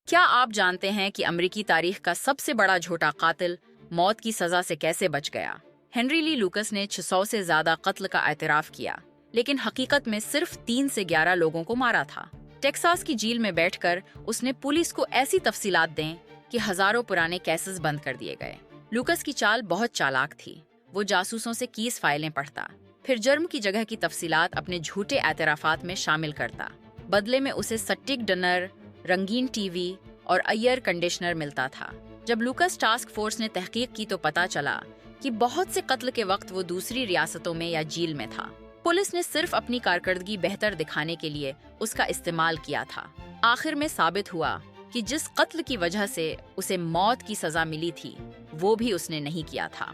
کیا آپ جانتے ہیں کہ امریکی تاریخ کا سب سے بڑا جھوٹا قاتل موت کی سزا سے کیسے بچ گیا؟ ہنری لی لوکس نے 600 سے زیادہ قتل کا اعتراف کیا، لیکن حقیقت میں صرف 3 سے 11 لوگوں کو مارا تھا۔ ٹیکساس کی جیل میں بیٹھ کر اس نے پولیس کو ایسی تفصیلات دیں کہ ہزاروں پرانے کیسز بند کر دیے گئے۔ لوکس کی چال بہت چالاک تھی۔ وہ جاسوسوں سے کیس فائلیں پڑھتا، پھر جرم کی جگہ کی تفصیلات اپنے جھوٹے اعترافات میں شامل کرتا۔ بدلے میں اسے سٹک ڈنر، رنگین ٹی وی اور ایئر کنڈیشنر ملتا تھا۔ جب لوکس ٹاسک فورس نے تحقیق کی تو پتا چلا کہ بہت سے قتل کے وقت وہ دوسری ریاستوں میں یا جیل میں تھا۔ پولیس نے صرف اپنی کارکردگی بہتر دکھانے کے لیے اس کا استعمال کیا تھا۔ آخر میں ثابت ہوا کہ جس قتل کی وجہ سے اسے موت کی سزا ملی تھی وہ بھی اس نے نہیں کیا تھا۔